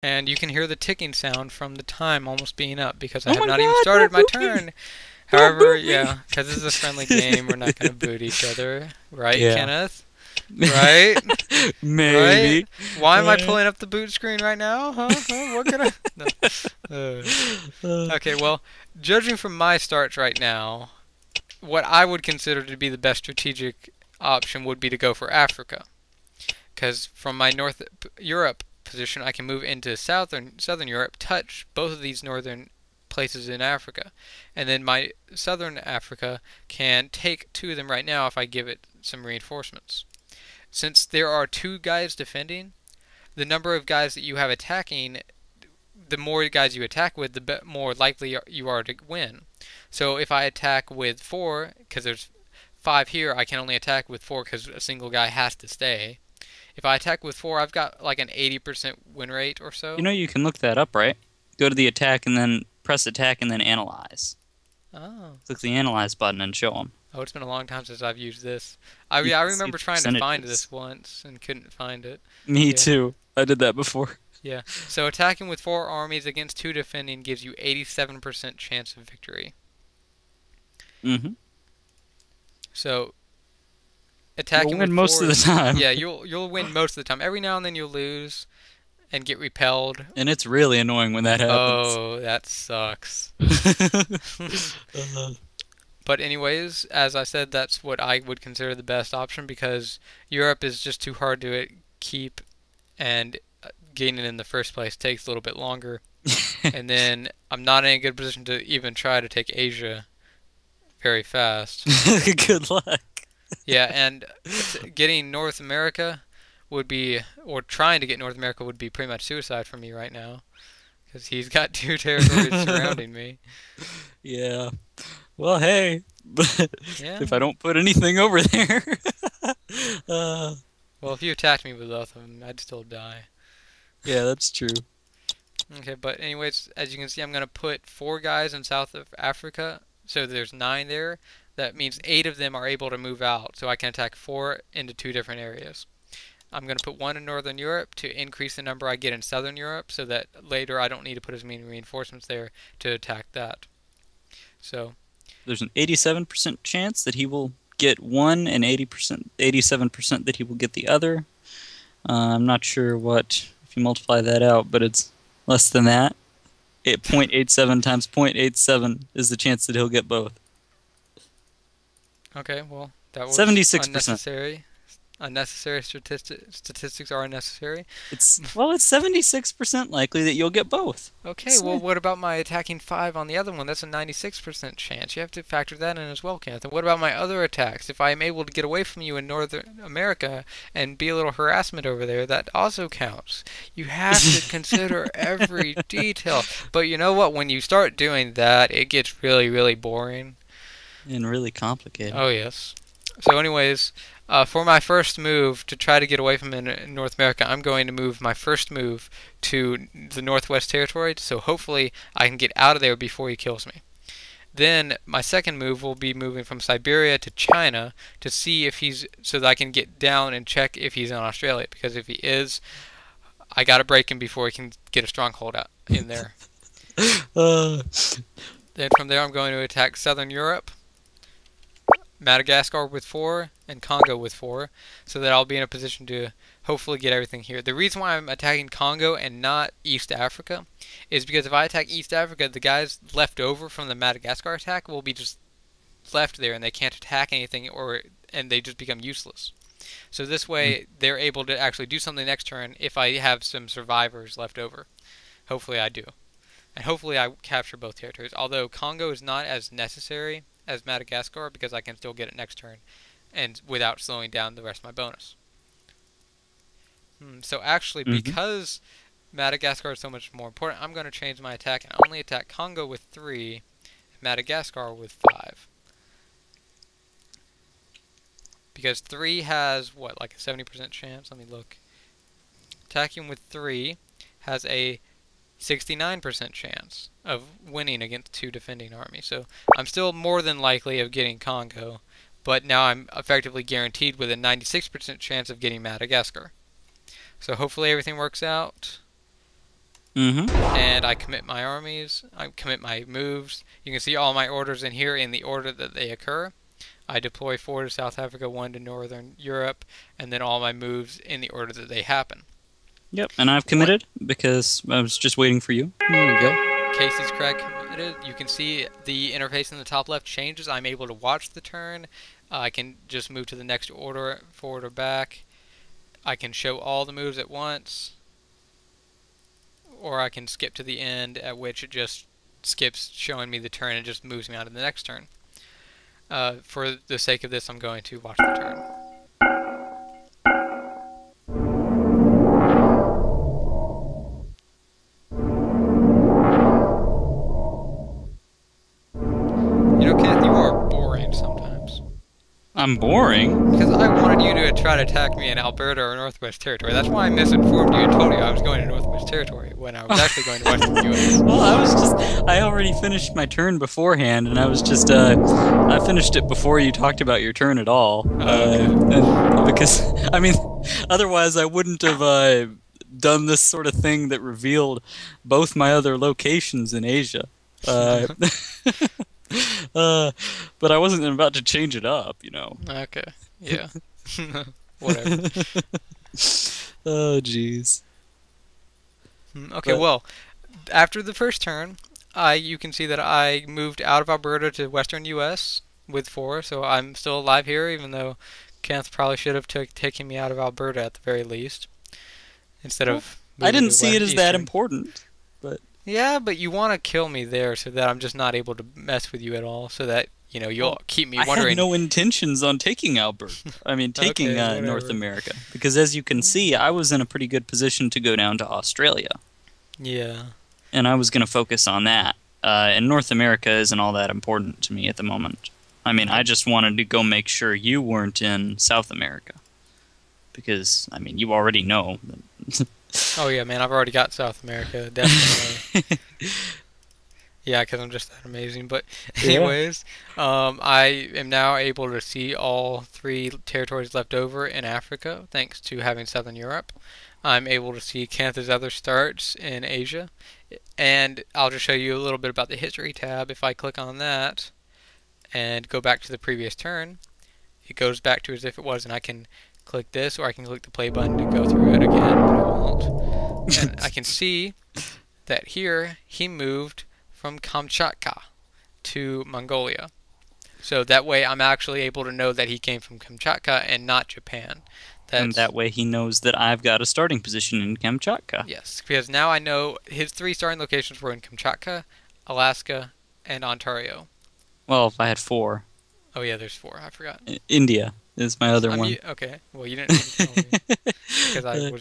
And you can hear the ticking sound from the time almost being up because I Oh have my not even god, don't started my boot me! turn. Don't However, boot me! yeah, because this is a friendly game, we're not going to boot each other. Right, Yeah. Kenneth? Right? Right? Maybe. Why am I Uh, pulling up the boot screen right now? Huh? Huh? What can I... No. uh, Okay, well, judging from my starts right now, what I would consider to be the best strategic option would be to go for Africa. Because from my North Europe position, I can move into Southern Europe, touch both of these northern places in Africa, and then my Southern Africa can take two of them right now if I give it some reinforcements. Since there are two guys defending, the number of guys that you have attacking, the more guys you attack with, the more likely you are to win. So if I attack with four, because there's five here, I can only attack with four because a single guy has to stay. If I attack with four, I've got like an 80% win rate or you so. know you can look that up, right? Go to the attack and then press attack and then analyze. Oh. Click the analyze button and show them. Oh, it's been a long time since I've used this. You I can see remember the trying to find percentages. this once and couldn't find it. Me Yeah. too. I did that before. Yeah. So attacking with four armies against two defending gives you 87% chance of victory. Hmm. So You'll attacking with win most four of the is time. yeah, you'll win most of the time. Every now and then you'll lose and get repelled. And it's really annoying when that happens. Oh, that sucks. Uh, But anyways, as I said, that's what I would consider the best option because Europe is just too hard to keep, and gaining in the first place takes a little bit longer. And then I'm not in a good position to even try to take Asia very fast. Good luck. Yeah, and getting North America would be, or trying to get North America would be pretty much suicide for me right now because he's got two territories surrounding me. Yeah. Well, hey, but Yeah. if I don't put anything over there, uh, Well, if you attacked me with both of them, I'd still die. yeah, that's true. Okay, but anyways, as you can see, I'm going to put four guys in South of Africa. So there's nine there. That means eight of them are able to move out. So I can attack four into two different areas. I'm going to put one in Northern Europe to increase the number I get in Southern Europe so that later I don't need to put as many reinforcements there to attack that. So, There's an 87% chance that he will get one, and 80%, 87% that he will get the other. I'm not sure what if you multiply that out, but it's less than that. 0.87 times 0.87 is the chance that he'll get both. okay, well, that was 76%. unnecessary. Unnecessary statistics are unnecessary. It's 76% likely that you'll get both. Okay, It's, well, what about my attacking 5 on the other one? That's a 96% chance. You have to factor that in as well, Kenneth. And what about my other attacks? If I am able to get away from you in North America and be a little harassment over there, that also counts. You have to consider every detail. But you know what? When you start doing that, it gets really, really boring. and really complicated. Oh, yes. So anyways, for my first move to try to get away from in North America, I'm going to move my first move to the Northwest Territory, so hopefully I can get out of there before he kills me. Then my second move will be moving from Siberia to China to see if he's, so that I can get down and check if he's in Australia, because if he is, I gotta break him before he can get a stronghold out in there. Uh, Then from there I'm going to attack Southern Europe, Madagascar with 4, and Congo with 4, so that I'll be in a position to hopefully get everything here. The reason why I'm attacking Congo and not East Africa is because if I attack East Africa, the guys left over from the Madagascar attack will be just left there and they can't attack anything, and they just become useless. So this way they're able to actually do something next turn if I have some survivors left over. Hopefully I do. And hopefully I capture both territories. Although Congo is not as necessary as Madagascar because I can still get it next turn and without slowing down the rest of my bonus. So actually, mhm. because Madagascar is so much more important, I'm going to change my attack and only attack Congo with 3 and Madagascar with 5. Because 3 has, what, like a 70% chance? Let me look. Attacking with 3 has a 69% chance of winning against 2 defending armies. So I'm still more than likely of getting Congo, but now I'm effectively guaranteed with a 96% chance of getting Madagascar. So hopefully everything works out. Mm-hmm. and I commit my armies, I commit my moves. You can see all my orders in here in the order that they occur. I deploy 4 to South Africa, 1 to Northern Europe, and then all my moves in the order that they happen. Yep, and I've One, committed because I was just waiting for you. There we go. kcscrag committed. You can see the interface in the top left changes. I'm able to watch the turn. I can just move to the next order, forward or back. I can show all the moves at once, or I can skip to the end, at which it just skips showing me the turn and just moves me on to the next turn. For the sake of this, I'm going to watch the turn. You know, Kenneth, you are boring sometimes. I'm boring. Because I wanted you to try to attack me in Alberta or Northwest Territory. That's why I misinformed you and told you I was going to Northwest Territory when I was actually going to Western U.S. Well, I already finished my turn beforehand, and I was just, I finished it before you talked about your turn at all. Because, I mean, otherwise I wouldn't have, done this sort of thing that revealed both my other locations in Asia. But I wasn't about to change it up, you know. Okay. Yeah. Whatever. Oh, jeez. Okay, well, after the first turn, you can see that I moved out of Alberta to Western U.S. with 4, so I'm still alive here, even though Kenneth probably should have taken me out of Alberta at the very least, instead of I moving didn't to see it as that Eastern. important, but Yeah, but you want to kill me there so that I'm just not able to mess with you at all, so that, you'll keep me I had wondering. no intentions on taking Alberta. I mean, taking Okay, North whatever. America. Because as you can see, I was in a pretty good position to go down to Australia. Yeah. And I was going to focus on that. And North America isn't all that important to me at the moment. I mean, I just wanted to go make sure you weren't in South America. Because, I mean, you already know. Oh yeah, man, I've already got South America, definitely. Yeah, because I'm just that amazing. But anyways, I am now able to see all 3 territories left over in Africa, thanks to having Southern Europe. I'm able to see Kenneth's other starts in Asia. And I'll just show you a little bit about the History tab. If I click on that and go back to the previous turn, it goes back to as if it was, and I can click this, or I can click the play button to go through it again, but I won't. And I can see that here he moved from Kamchatka to Mongolia. So that way I'm actually able to know that he came from Kamchatka and not Japan. And that way he knows that I've got a starting position in Kamchatka. Yes, because now I know his 3 starting locations were in Kamchatka, Alaska, and Ontario. Well, if I had 4. Oh yeah, there's 4. I forgot. India is my other one. Okay, well you didn't need to tell me because I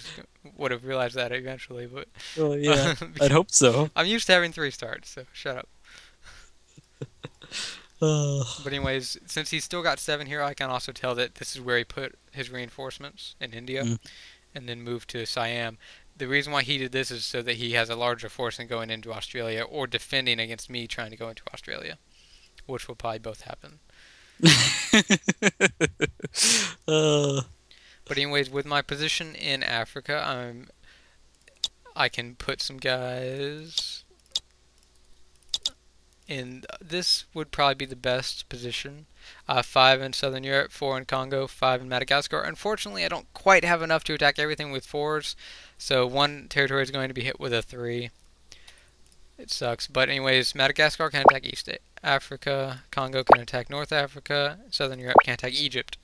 would have realized that eventually, but Well, yeah, I'd hope so. I'm used to having 3 starts, so shut up. But anyways, since he's still got 7 here, I can also tell that this is where he put his reinforcements in India, and then moved to Siam. The reason why he did this is so that he has a larger force than going into Australia or defending against me trying to go into Australia, which will probably both happen. But anyways, with my position in Africa, I can put some guys in. This would probably be the best position. 5 in Southern Europe, 4 in Congo, 5 in Madagascar. Unfortunately, I don't quite have enough to attack everything with 4s, so one territory is going to be hit with a 3. It sucks. But anyways, Madagascar can attack East Africa, Congo can attack North Africa, Southern Europe can attack Egypt.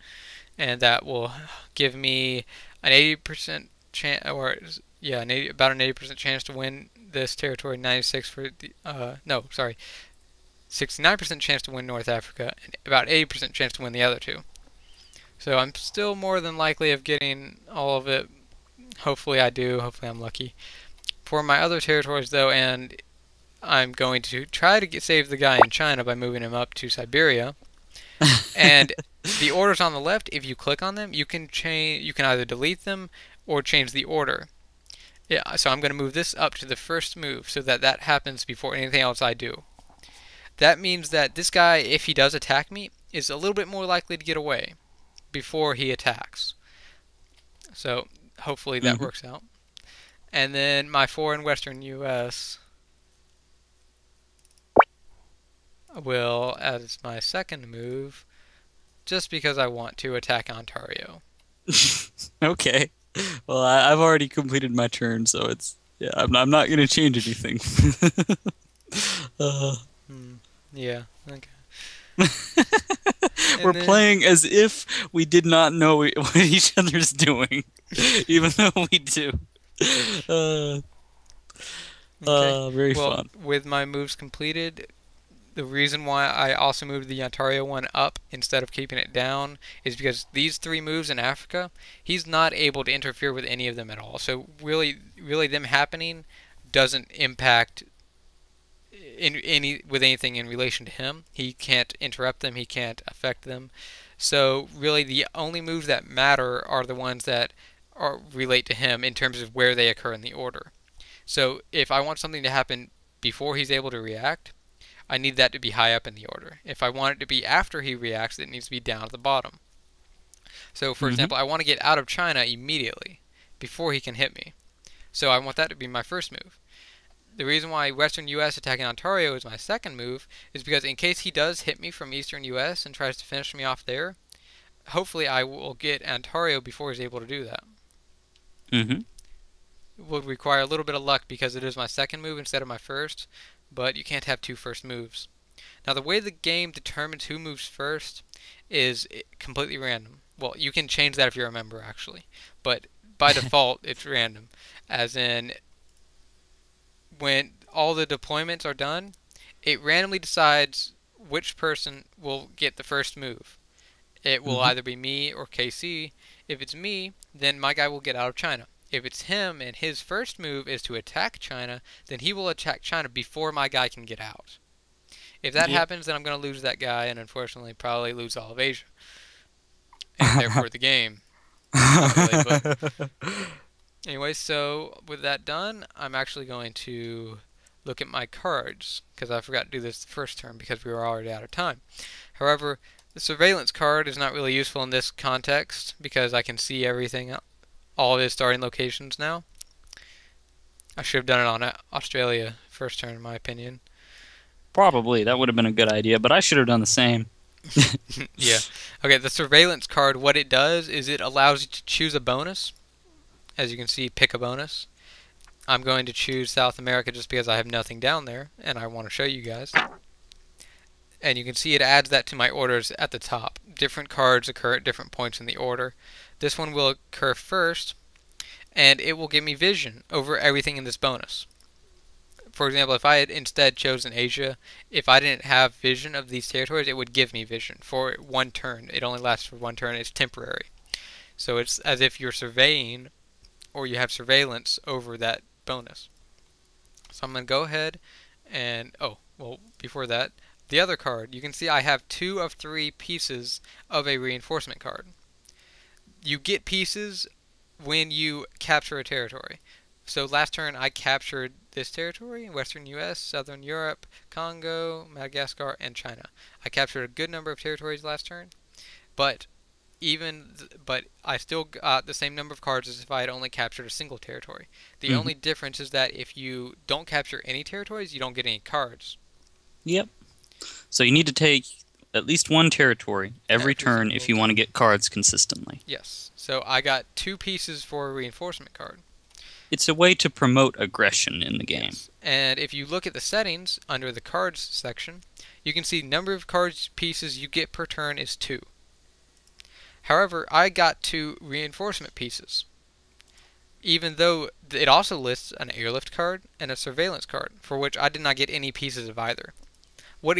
And that will give me an 80% chance, or yeah, about an 80% chance to win this territory. 96 for the, 69% chance to win North Africa, and about 80% chance to win the other 2. So I'm still more than likely of getting all of it. Hopefully I do. Hopefully I'm lucky. For my other territories though, and I'm going to try to save the guy in China by moving him up to Siberia. And the orders on the left, if you click on them, you can change. You can either delete them or change the order. Yeah, so I'm going to move this up to the first move so that that happens before anything else I do. That means that this guy, if he does attack me, is a little bit more likely to get away before he attacks. So hopefully that works out. And then my 4 in Western U.S. will, as my second move, just because I want to attack Ontario. Okay. Well, I've already completed my turn, so it's yeah. I'm not gonna change anything. uh, Yeah, okay. we're And then, playing as if we did not know what each other's doing, even though we do. Uh, okay. Very Well, fun. with my moves completed, the reason why I also moved the Ontario one up instead of keeping it down is because these 3 moves in Africa, he's not able to interfere with any of them at all. So really them happening doesn't impact with anything in relation to him. He can't interrupt them, he can't affect them. So really the only moves that matter are the ones that relate to him in terms of where they occur in the order. So if I want something to happen before he's able to react, I need that to be high up in the order. If I want it to be after he reacts, it needs to be down at the bottom. So, for Mm-hmm. example, I want to get out of China immediately, before he can hit me. So I want that to be my first move. The reason why Western U.S. attacking Ontario is my second move is because in case he does hit me from Eastern U.S. and tries to finish me off there, hopefully I will get Ontario before he's able to do that. Mm-hmm. It would require a little bit of luck because it is my second move instead of my first, but you can't have 2 first moves. Now, the way the game determines who moves first is completely random. Well, you can change that if you're a member, actually. But by default, it's random. As in, when all the deployments are done, it randomly decides which person will get the first move. It will Mm-hmm. either be me or KC. If it's me, then my guy will get out of China. If it's him and his first move is to attack China, then he will attack China before my guy can get out. If that Yep. happens, then I'm going to lose that guy and unfortunately probably lose all of Asia. And therefore the game. Not really, but anyway, so with that done, I'm actually going to look at my cards because I forgot to do this the first turn because we were already out of time. However, the surveillance card is not really useful in this context because I can see everything, all of his starting locations now. I should have done it on Australia first turn in my opinion. Probably that would have been a good idea, but I should have done the same. Yeah. Okay, the surveillance card, what it does is it allows you to choose a bonus. As you can see, pick a bonus. I'm going to choose South America just because I have nothing down there, and I want to show you guys. And you can see it adds that to my orders at the top. Different cards occur at different points in the order. This one will occur first, and it will give me vision over everything in this bonus. For example, if I had instead chosen Asia, if I didn't have vision of these territories, it would give me vision for 1 turn. It only lasts for 1 turn. It's temporary. So it's as if you're surveying or you have surveillance over that bonus. So I'm going to go ahead and, oh, well, before that, the other card. You can see I have 2 of 3 pieces of a reinforcement card. You get pieces when you capture a territory. So last turn I captured this territory, Western U.S., Southern Europe, Congo, Madagascar, and China. I captured a good number of territories last turn, but I still got the same number of cards as if I had only captured a single territory. The Mm-hmm. only difference is that if you don't capture any territories, you don't get any cards. Yep. So you need to take at least 1 territory every turn single if you want to get cards consistently. Yes. So I got 2 pieces for a reinforcement card. It's a way to promote aggression in the game. Yes. And if you look at the settings under the cards section, you can see number of cards pieces you get per turn is 2. However, I got 2 reinforcement pieces, even though it also lists an airlift card and a surveillance card, for which I did not get any pieces of either. What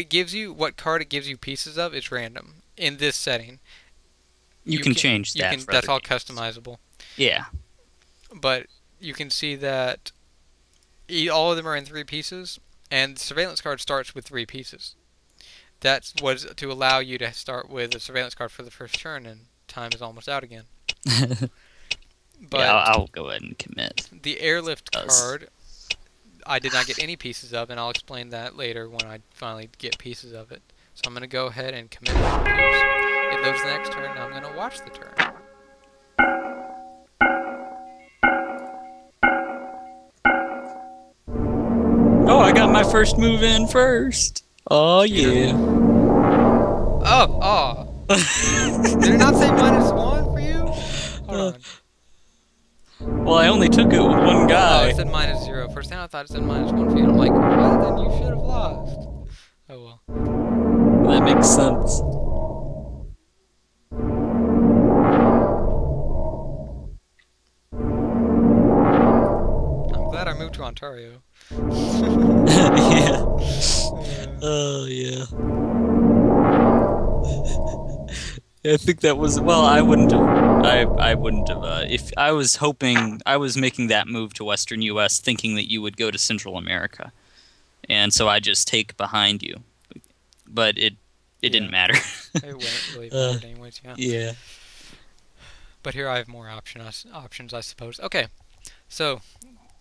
card it gives you pieces of is random in this setting. You can change that for That's other all games. customizable. Yeah. But you can see that all of them are in 3 pieces, and the surveillance card starts with 3 pieces. That was to allow you to start with a surveillance card for the first turn, and time is almost out again. But yeah, I'll go ahead and commit. the airlift card, I did not get any pieces of, and I'll explain that later when I finally get pieces of it. So I'm going to go ahead and commit my moves. It loads the next turn, and I'm going to watch the turn. Oh, I got my first move in first. Oh, Cheater. yeah. Oh, oh. Did it not say -1 for you? Hold Uh, on. well, I only took it with one Oh, it guy. said -0. First thing I thought it said -1 for you. I'm like, well, then you should have lost. Oh well. That makes sense. I'm glad I moved to Ontario. Yeah. Uh, Oh, yeah. I think that was well. I wouldn't have. I wouldn't have. If I was hoping, I was making that move to Western U.S. thinking that you would go to Central America, and so I just take behind you. But it yeah, didn't matter. it wouldn't really uh, mattered anyways. Yeah. yeah. But here I have more options, I suppose. Okay, so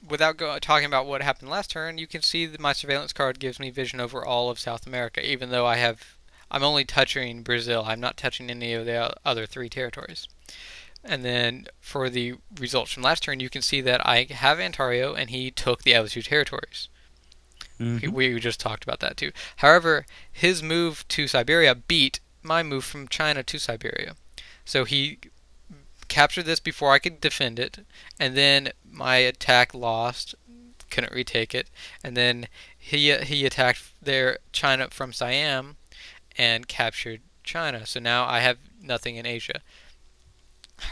without talking about what happened last turn, you can see that my surveillance card gives me vision over all of South America, even though I'm only touching Brazil. I'm not touching any of the other 3 territories. And then for the results from last turn, you can see that I have Ontario, and he took the other 2 territories. Mm-hmm. We just talked about that too. However, his move to Siberia beat my move from China to Siberia. So he captured this before I could defend it, and then my attack lost, couldn't retake it, and then he attacked their China from Siam and captured China. So now I have nothing in Asia.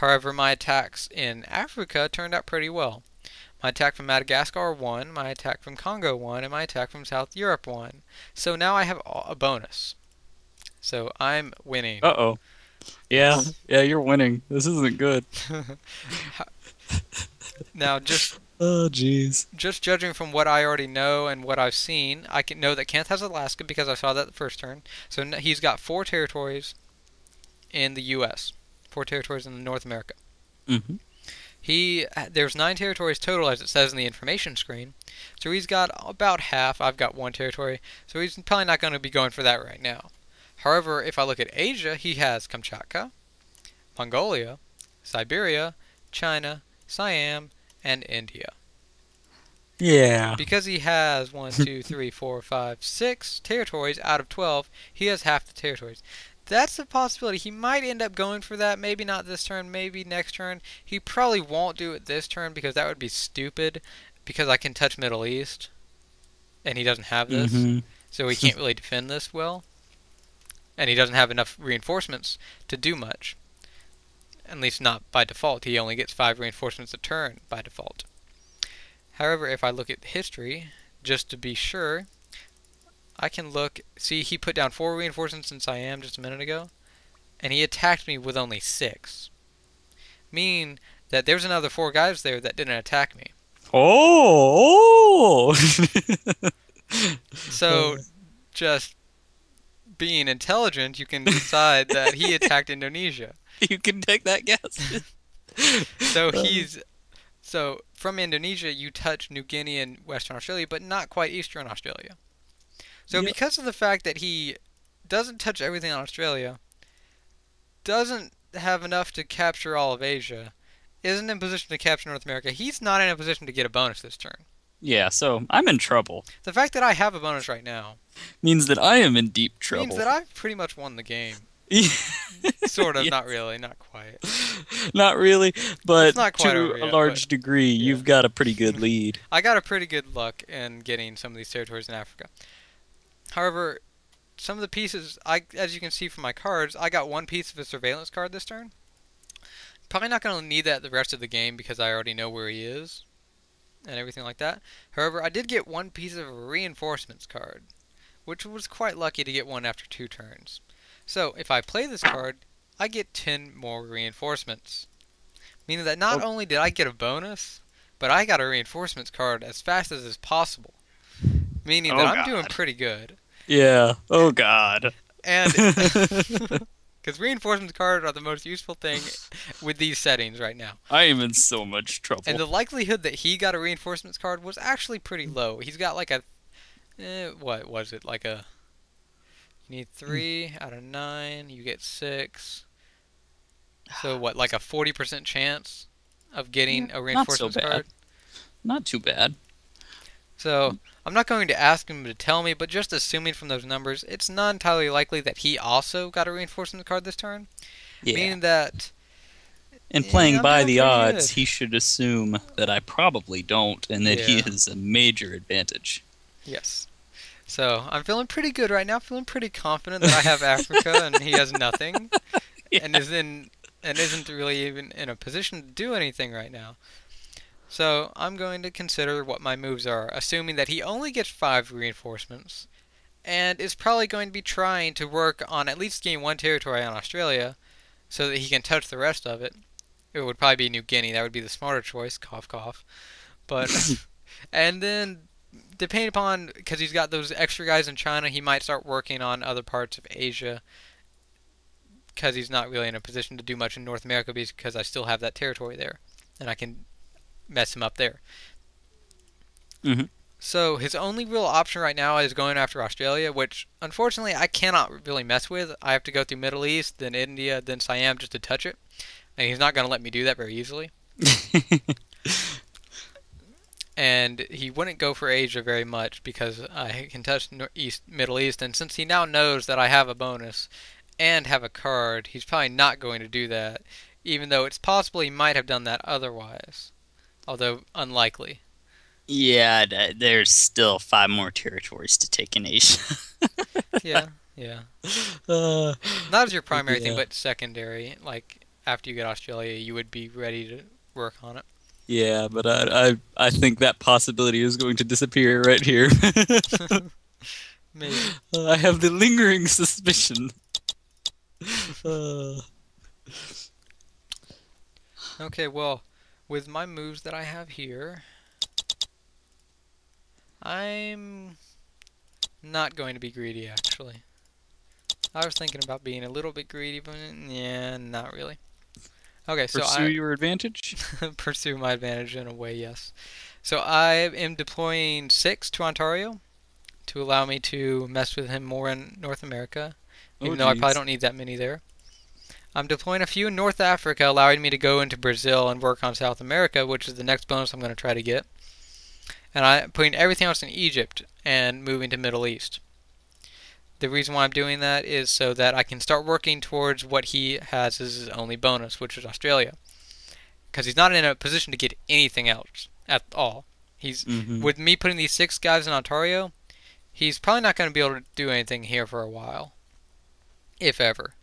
However, my attacks in Africa turned out pretty well. My attack from Madagascar won, my attack from Congo won, and my attack from South Europe won. So now I have a bonus. So I'm winning. Uh-oh. Yeah. Yeah, you're winning. This isn't good. Now, just Oh, jeez. judging from what I already know and what I've seen, I can know that Kent has Alaska because I saw that the first turn. So he's got 4 territories in the U.S., 4 territories in North America. Mm-hmm. There's 9 territories total, as it says in the information screen. So he's got about half. I've got 1 territory. So he's probably not going to be going for that right now. However, if I look at Asia, he has Kamchatka, Mongolia, Siberia, China, Siam, and India. Yeah. Because he has 1, 2, 3, 4, 5, 6 territories out of 12, he has half the territories. That's a possibility. He might end up going for that. Maybe not this turn, maybe next turn. He probably won't do it this turn because that would be stupid. Because I can touch Middle East, and he doesn't have this. Mm-hmm. So he can't really defend this well. And he doesn't have enough reinforcements to do much. At least not by default. He only gets 5 reinforcements a turn by default. However, if I look at history, just to be sure, I can look. See, he put down 4 reinforcements in Siam just a minute ago, and he attacked me with only 6. Meaning that there's another 4 guys there that didn't attack me. Oh! So, just being intelligent, you can decide that he attacked Indonesia. You can take that guess. So from Indonesia, you touch New Guinea and Western Australia, but not quite Eastern Australia. So Yep. because of the fact that he doesn't touch everything in Australia, doesn't have enough to capture all of Asia, isn't in position to capture North America, he's not in a position to get a bonus this turn. Yeah, so I'm in trouble. The fact that I have a bonus right now Means that I am in deep trouble. means that I've pretty much won the game. Sort of, Yeah. not really, not quite. Not really, but It's not quite to over a yet, large but degree, yeah. you've got a pretty good lead. I got a pretty good luck in getting some of these territories in Africa. However, some of the pieces, as you can see from my cards, I got 1 piece of a surveillance card this turn. Probably not going to need that the rest of the game because I already know where he is and everything like that. However, I did get 1 piece of a reinforcements card, which was quite lucky to get 1 after 2 turns. So, if I play this card, I get 10 more reinforcements. Meaning that not only did I get a bonus, but I got a reinforcements card as fast as is possible. Meaning that I'm doing pretty good. Yeah. Oh, God. And because reinforcements cards are the most useful thing with these settings right now. I am in so much trouble. And the likelihood that he got a reinforcements card was actually pretty low. He's got like a, what was it? Like a, you need 3 out of 9, you get 6. So what, like a 40% chance of getting a reinforcements card? Not too bad. So I'm not going to ask him to tell me, but just assuming from those numbers, it's not entirely likely that he also got a reinforcement card this turn. Yeah. Meaning that And playing I'm by doing the pretty odds, good. he should assume that I probably don't, and that he Yeah. is a major advantage. Yes. So I'm feeling pretty good right now. Feeling pretty confident that I have Africa and he has nothing, and Yeah. isn't really even in a position to do anything right now. So I'm going to consider what my moves are, assuming that he only gets 5 reinforcements, and is probably going to be trying to work on at least gain 1 territory on Australia, so that he can touch the rest of it. It would probably be New Guinea. That would be the smarter choice. Cough, cough. But and then depending upon, because he's got those extra guys in China, he might start working on other parts of Asia, because he's not really in a position to do much in North America because I still have that territory there, and I can mess him up there. Hmm. So his only real option right now is going after Australia, which unfortunately I cannot really mess with. I have to go through Middle East, then India, then Siam just to touch it, and he's not going to let me do that very easily. And he wouldn't go for Asia very much because I can touch Middle East, and since he now knows that I have a bonus and have a card, he's probably not going to do that, even though it's possible he might have done that otherwise, although unlikely. Yeah, there's still 5 more territories to take in Asia. Yeah, yeah. uh, Not as your primary thing, yeah. but secondary. Like after you get Australia, you would be ready to work on it. Yeah, but I think that possibility is going to disappear right here. Maybe. I have the lingering suspicion. Uh, Okay, well, with my moves that I have here, I'm not going to be greedy actually. I was thinking about being a little bit greedy, but yeah, not really. Okay, so pursue I your advantage? pursue my advantage in a way, yes. So I am deploying 6 to Ontario to allow me to mess with him more in North America, Oh, even though I probably jeez. don't need that many there. I'm deploying a few in North Africa, allowing me to go into Brazil and work on South America, which is the next bonus I'm going to try to get. And I'm putting everything else in Egypt and moving to Middle East. The reason why I'm doing that is so that I can start working towards what he has as his only bonus, which is Australia. Because he's not in a position to get anything else at all. He's Hmm. with me putting these 6 guys in Ontario, he's probably not going to be able to do anything here for a while, if ever.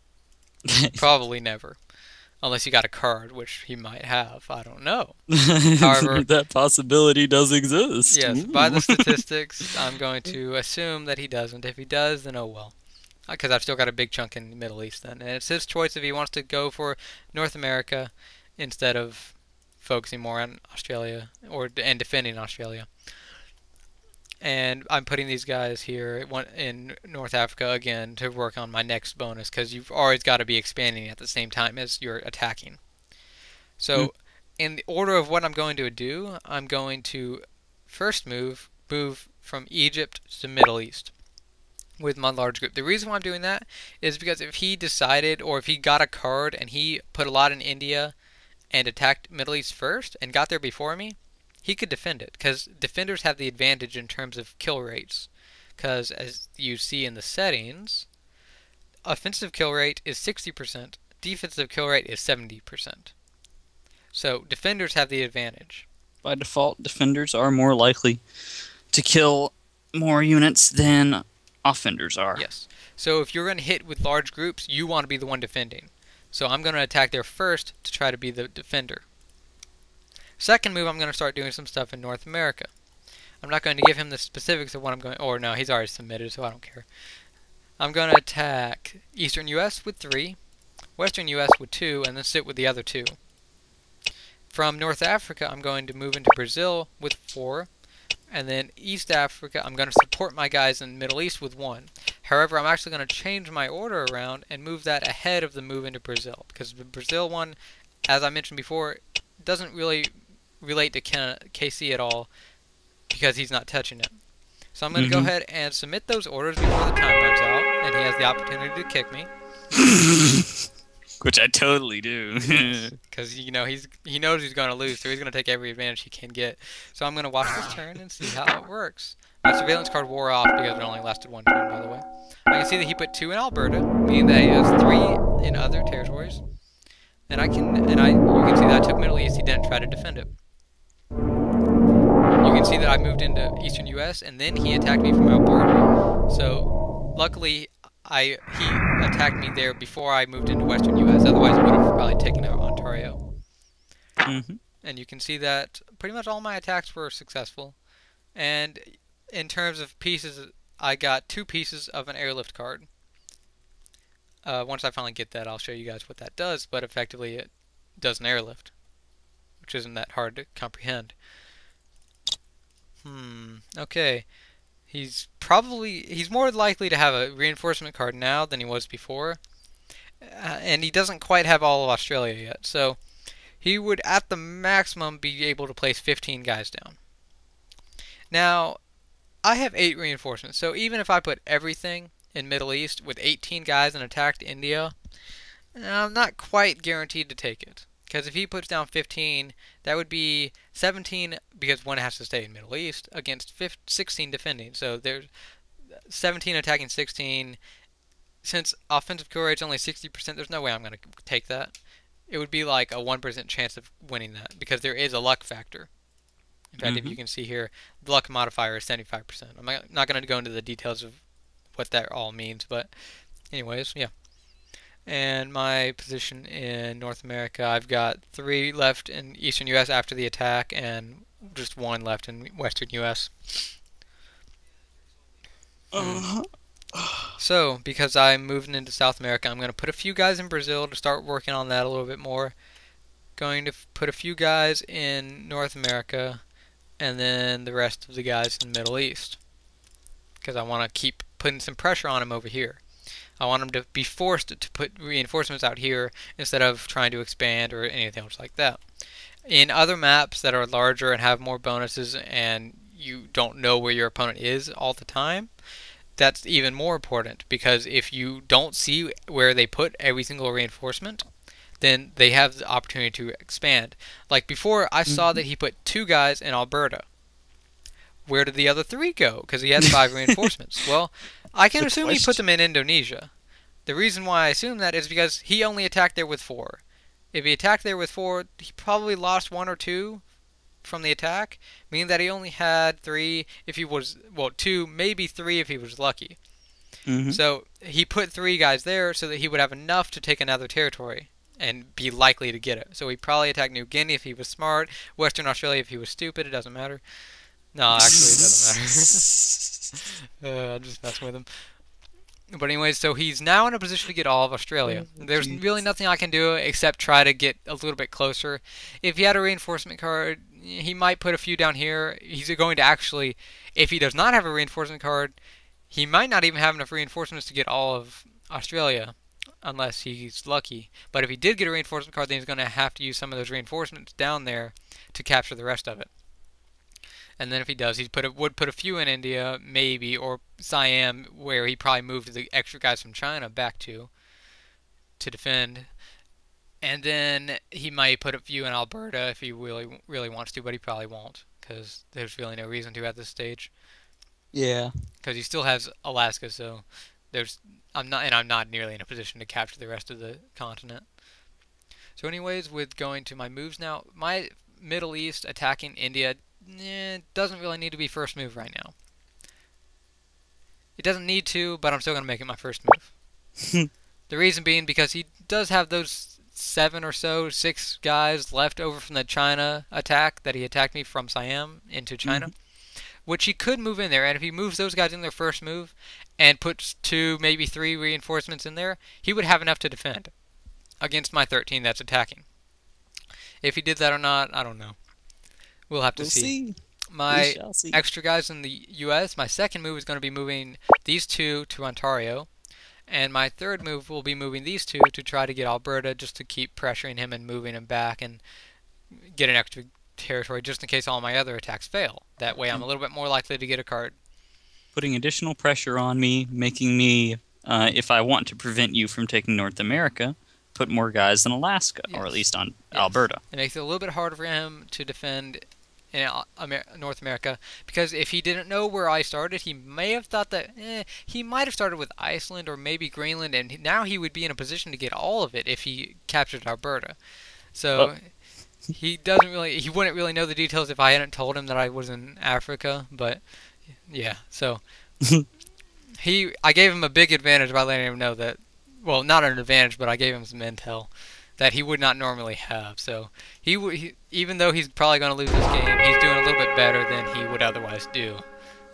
Probably never, unless he got a card, which he might have. I don't know. However, That possibility does exist. yes, by Ooh. the statistics, I'm going to assume that he doesn't. If he does, then oh well. Because I've still got a big chunk in the Middle East then. And it's his choice if he wants to go for North America instead of focusing more on Australia and defending Australia. And I'm putting these guys here in North Africa again to work on my next bonus because you've always got to be expanding at the same time as you're attacking. Mm. So, in the order of what I'm going to do, I'm going to first move from Egypt to Middle East with my large group. The reason why I'm doing that is because if he decided, or if he got a card and he put a lot in India and attacked Middle East first and got there before me, he could defend it because defenders have the advantage in terms of kill rates. Because as you see in the settings, offensive kill rate is 60%, defensive kill rate is 70%. So defenders have the advantage. By default, defenders are more likely to kill more units than offenders are. Yes. So if you're going to hit with large groups, you want to be the one defending. So I'm going to attack there first to try to be the defender. Second move, I'm going to start doing some stuff in North America. I'm not going to give him the specifics of what I'm going. Or no, he's already submitted, so I don't care. I'm going to attack Eastern U.S. with 3, Western U.S. with 2, and then sit with the other 2. From North Africa, I'm going to move into Brazil with 4, and then East Africa, I'm going to support my guys in Middle East with 1. However, I'm actually going to change my order around and move that ahead of the move into Brazil, because the Brazil one, as I mentioned before, doesn't really relate to KC at all because he's not touching it. So I'm going to go ahead and submit those orders before the time runs out, and he has the opportunity to kick me. Which I totally do. Yes, because he knows he's going to lose, so he's going to take every advantage he can get. So I'm going to watch this turn and see how it works. My surveillance card wore off because it only lasted one turn, by the way. I can see that he put 2 in Alberta, meaning that he has 3 in other territories. And you can see that I took Middle East. He didn't try to defend it. You can see that I moved into Eastern U.S. and then he attacked me from Alberta. So luckily, he attacked me there before I moved into Western U.S. Otherwise, I would have probably taken out Ontario. Mm-hmm. And you can see that pretty much all my attacks were successful. And in terms of pieces, I got 2 pieces of an airlift card. Once I finally get that, I'll show you guys what that does. But effectively, it does an airlift, which isn't that hard to comprehend. Okay. He's more likely to have a reinforcement card now than he was before. And he doesn't quite have all of Australia yet. So he would, at the maximum, be able to place 15 guys down. Now, I have 8 reinforcements. So even if I put everything in Middle East with 18 guys and attacked India, I'm not quite guaranteed to take it. Because if he puts down 15, that would be 17, because one has to stay in Middle East, against 16 defending. So there's 17 attacking 16. Since offensive kill rate's only 60%, there's no way I'm going to take that. It would be like a 1% chance of winning that, because there is a luck factor. In fact, if you can see here, the luck modifier is 75%. I'm not going to go into the details of what that all means, but anyways, yeah. And my position in North America, I've got 3 left in Eastern U.S. after the attack, and just 1 left in Western U.S. So, because I'm moving into South America, I'm going to put a few guys in Brazil to start working on that a little bit more. Going to put a few guys in North America, and then the rest of the guys in the Middle East. Because I want to keep putting some pressure on him over here. I want him to be forced to put reinforcements out here instead of trying to expand or anything else like that. In other maps that are larger and have more bonuses and you don't know where your opponent is all the time, that's even more important, because if you don't see where they put every single reinforcement, then they have the opportunity to expand. Like before, I saw that he put 2 guys in Alberta. Where did the other 3 go? Because he had 5 reinforcements. Well, I can assume he put them in Indonesia. The reason why I assume that is because he only attacked there with 4. If he attacked there with 4, he probably lost 1 or 2 from the attack, meaning that he only had 3 if he was, well, 2, maybe 3 if he was lucky. So he put 3 guys there so that he would have enough to take another territory and be likely to get it. So he probably attacked New Guinea if he was smart, Western Australia if he was stupid, it doesn't matter. No, actually, it doesn't matter. I'm just messing with him. But anyways, so he's now in a position to get all of Australia. There's really nothing I can do except try to get a little bit closer. If he had a reinforcement card, he might put a few down here. He's going to actually, if he does not have a reinforcement card, he might not even have enough reinforcements to get all of Australia, unless he's lucky. But if he did get a reinforcement card, then he's going to have to use some of those reinforcements down there to capture the rest of it. And then if he does, would put a few in India, maybe, or Siam, where he probably moved the extra guys from China back to defend. And then he might put a few in Alberta if he really, really wants to, but he probably won't, because there's really no reason to at this stage. Yeah. Because he still has Alaska, so I'm not nearly in a position to capture the rest of the continent. So anyways, with going to my moves now, my Middle East attacking India doesn't really need to be first move right now. It doesn't need to, but I'm still going to make it my first move. The reason being because he does have those 7 or so, 6 guys left over from the China attack that he attacked me from Siam into China, which he could move in there. And if he moves those guys in their first move and puts 2, maybe 3 reinforcements in there, he would have enough to defend against my 13 that's attacking. If he did that or not, I don't know. We'll have to see. My extra guys in the U.S., my second move is going to be moving these 2 to Ontario. And my third move will be moving these 2 to try to get Alberta, just to keep pressuring him and moving him back and get an extra territory just in case all my other attacks fail. That way I'm a little bit more likely to get a card. Putting additional pressure on me, making me, if I want to prevent you from taking North America, put more guys in Alaska, or at Yes. least on Yes. Alberta. It makes it a little bit harder for him to defend in North America, because if he didn't know where I started, he may have thought that he might have started with Iceland or maybe Greenland, and now he would be in a position to get all of it if he captured Alberta. Well, So he wouldn't really know the details if I hadn't told him that I was in Africa. But yeah, so I gave him a big advantage by letting him know that, well, not an advantage, but I gave him some intel that he would not normally have. So even though he's probably going to lose this game, he's doing a little bit better than he would otherwise do.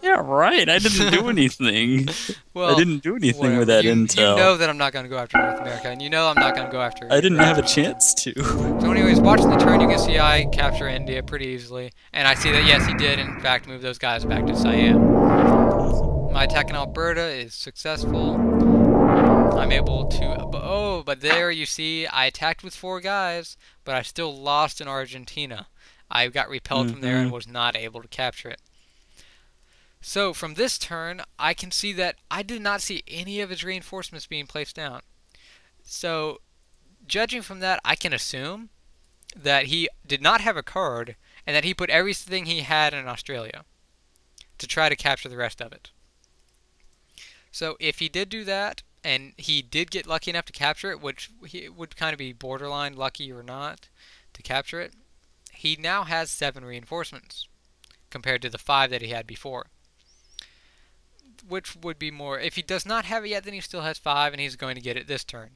yeah, right. I didn't do anything. I Well, didn't do anything with whatever. that You intel. know that I'm not going to go after North America, and you know I'm not going to go after. I didn't have a chance to. So anyways, watching the turn, you can see I capture India pretty easily, and I see that yes, he did in fact move those guys back to Siam. My attack in Alberta is successful. I'm able to, but there you see I attacked with 4 guys, but I still lost in Argentina. I got repelled from there and was not able to capture it. So from this turn, I can see that I did not see any of his reinforcements being placed down. So judging from that, I can assume that he did not have a card and that he put everything he had in Australia to try to capture the rest of it. So if he did do that, and he did get lucky enough to capture it, which he would kind of be borderline lucky or not to capture it, he now has 7 reinforcements compared to the 5 that he had before. Which would be more, if he does not have it yet, then he still has 5 and he's going to get it this turn.